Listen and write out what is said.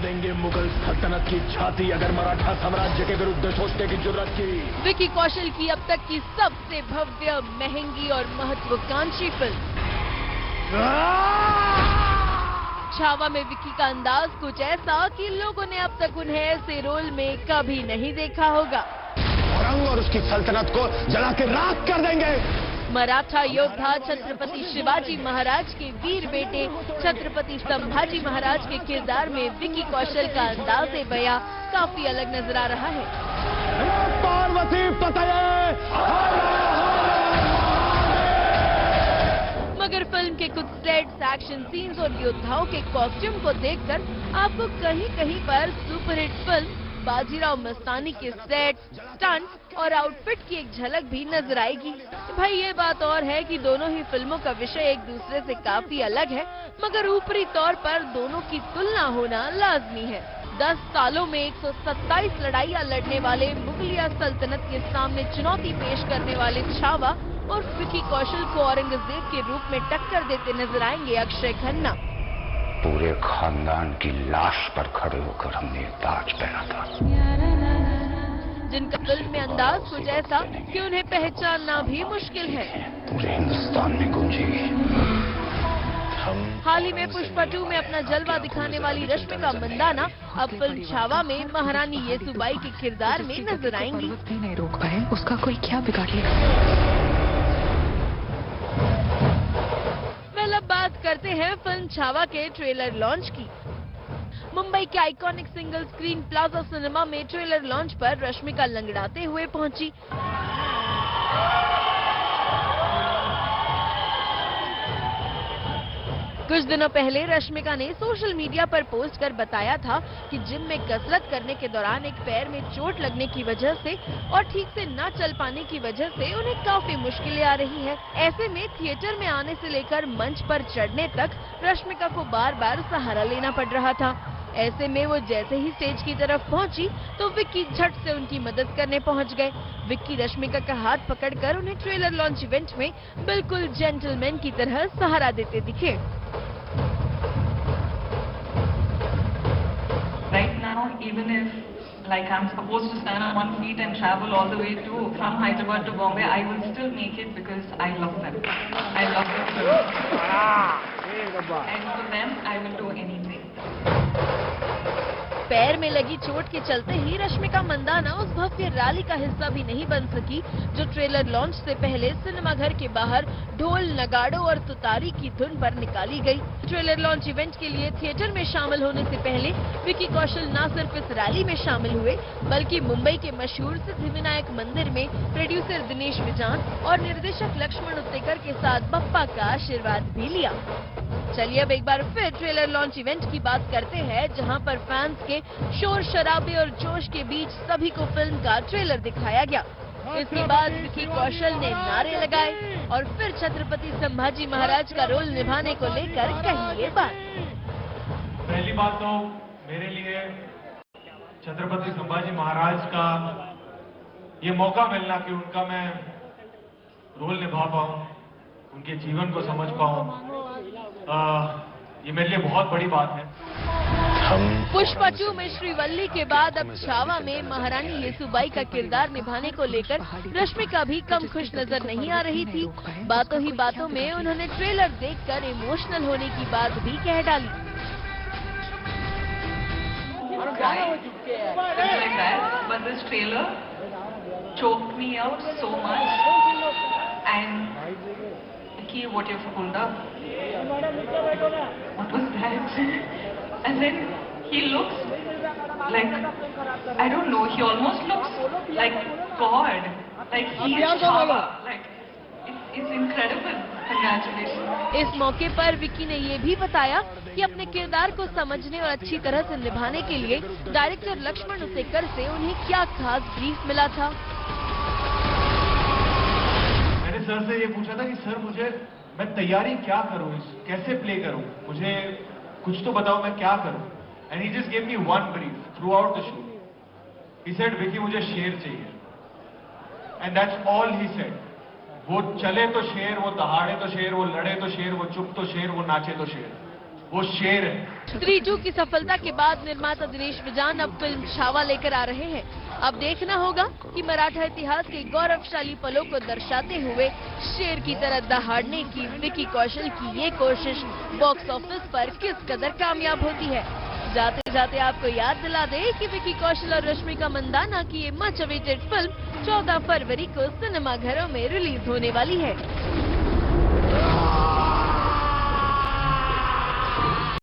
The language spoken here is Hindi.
देंगे मुगल सल्तनत की छाती अगर मराठा साम्राज्य के विरुद्ध सोचने की जरूरत की। विकी कौशल की अब तक की सबसे भव्य, महंगी और महत्वाकांक्षी फिल्म छावा में विकी का अंदाज कुछ ऐसा कि लोगों ने अब तक उन्हें ऐसे रोल में कभी नहीं देखा होगा। औरंग और उसकी सल्तनत को जला के राख कर देंगे। मराठा योद्धा छत्रपति शिवाजी महाराज के वीर बेटे छत्रपति संभाजी महाराज के किरदार में विकी कौशल का अंदाज़े बयां काफी अलग नजर आ रहा है। पार्वती मगर फिल्म के कुछ सेट्स, एक्शन सीन्स और योद्धाओं के कॉस्ट्यूम को देखकर आपको कहीं-कहीं पर सुपरहिट फिल्म बाजीराव मस्तानी के सेट, स्टंट और आउटफिट की एक झलक भी नजर आएगी। भाई ये बात और है कि दोनों ही फिल्मों का विषय एक दूसरे से काफी अलग है, मगर ऊपरी तौर पर दोनों की तुलना होना लाजमी है। 10 सालों में 127 लड़ाइयां लड़ने वाले मुगलिया सल्तनत के सामने चुनौती पेश करने वाले छावा और विकी कौशल को औरंगजेब के रूप में टक्कर देते नजर आएंगे अक्षय खन्ना। पूरे खानदान की लाश पर खड़े होकर हमने ताज पहना था, जिनका फिल्म में अंदाज कुछ ऐसा कि उन्हें पहचानना भी मुश्किल है। पूरे हिंदुस्तान में गूंजेगी। हाल ही में पुष्पा 2 में अपना जलवा दिखाने वाली रश्मिका मंदाना अब फिल्म छावा में महारानी येसुबाई के किरदार में नजर आएंगी। नहीं रोक पाए, उसका कोई क्या बिगाड़ लिया। अब बात करते हैं फिल्म छावा के ट्रेलर लॉन्च की। मुंबई के iconic single screen plaza cinema में ट्रेलर लॉन्च पर रश्मिका लंगड़ाते हुए पहुंची। कुछ दिनों पहले रश्मिका ने सोशल मीडिया पर पोस्ट कर बताया था कि जिम में कसरत करने के दौरान एक पैर में चोट लगने की वजह से और ठीक से न चल पाने की वजह से उन्हें काफी मुश्किलें आ रही है। ऐसे में थिएटर में आने से लेकर मंच पर चढ़ने तक रश्मिका को बार बार सहारा लेना पड़ रहा था। ऐसे में वो जैसे ही स्टेज की तरफ पहुंची तो विक्की झट से उनकी मदद करने पहुंच गए। विक्की रश्मिका का हाथ पकड़कर उन्हें ट्रेलर लॉन्च इवेंट में बिल्कुल जेंटलमैन की तरह सहारा देते दिखे। Right now, even if like I'm supposed to stand on one feet and travel all the way from Hyderabad to Bombay, I will still make it because I love them. I love them. And for them, I will do anything. पैर में लगी चोट के चलते ही रश्मिका मंदाना उस भव्य रैली का हिस्सा भी नहीं बन सकी जो ट्रेलर लॉन्च से पहले सिनेमाघर के बाहर ढोल, नगाड़ों और तुतारी की धुन पर निकाली गई। ट्रेलर लॉन्च इवेंट के लिए थिएटर में शामिल होने से पहले विकी कौशल न सिर्फ इस रैली में शामिल हुए बल्कि मुंबई के मशहूर सिद्धिविनायक मंदिर में प्रोड्यूसर दिनेश विजान और निर्देशक लक्ष्मण उत्तेकर के साथ बप्पा का आशीर्वाद भी लिया। चलिए अब एक बार फिर ट्रेलर लॉन्च इवेंट की बात करते हैं, जहां पर फैंस के शोर शराबे और जोश के बीच सभी को फिल्म का ट्रेलर दिखाया गया। इसके बाद विकी कौशल ने नारे लगाए और फिर छत्रपति संभाजी महाराज का रोल निभाने को लेकर कही ये बात। पहली बात तो मेरे लिए छत्रपति संभाजी महाराज का ये मौका मिलना कि उनका मैं रोल निभा पाऊं, उनके जीवन को समझ पाऊं, ये मेरे लिए बहुत बड़ी बात है। पुष्पा 2 में श्रीवल्ली के बाद अब छावा में महारानी येसुबाई का किरदार निभाने को लेकर रश्मिका भी कम खुश नजर नहीं आ रही थी। बातों ही बातों में उन्होंने ट्रेलर देखकर इमोशनल होने की बात भी कह डाली। But this trailer choked me out so much. And Vicky, what you've pulled up? What was that? And then he looks like, I don't know, he almost looks like God. Like he is Chava. Like it's incredible. Congratulations. इस मौके पर विकी ने ये भी बताया कि अपने किरदार को समझने और अच्छी तरह से निभाने के लिए डायरेक्टर लक्ष्मण उत्तेकर से उन्हें क्या खास ब्रीफ मिला था। मैंने सर से ये पूछा था कि सर मैं तैयारी क्या करूं, कैसे प्ले करूं, मुझे कुछ तो बताओ मैं क्या करूं। And he just give me one brief through out the show. He said Vicky मुझे शेर चाहिए, and that's all he said. वो चले तो शेर, वो दहाड़े तो शेर, वो लड़े तो शेर, वो चुप तो शेर, वो नाचे तो शेर। वो शेर है। स्त्री 2 की सफलता के बाद निर्माता दिनेश विजान अब फिल्म छावा लेकर आ रहे हैं। अब देखना होगा कि मराठा इतिहास के गौरवशाली पलों को दर्शाते हुए शेर की तरह दहाड़ने की विकी कौशल की ये कोशिश बॉक्स ऑफिस पर किस कदर कामयाब होती है। जाते जाते आपको याद दिला दे कि विकी कौशल और रश्मिका मंदाना की ये मच अवेटेड फिल्म 14 फरवरी को सिनेमाघरों में रिलीज होने वाली है।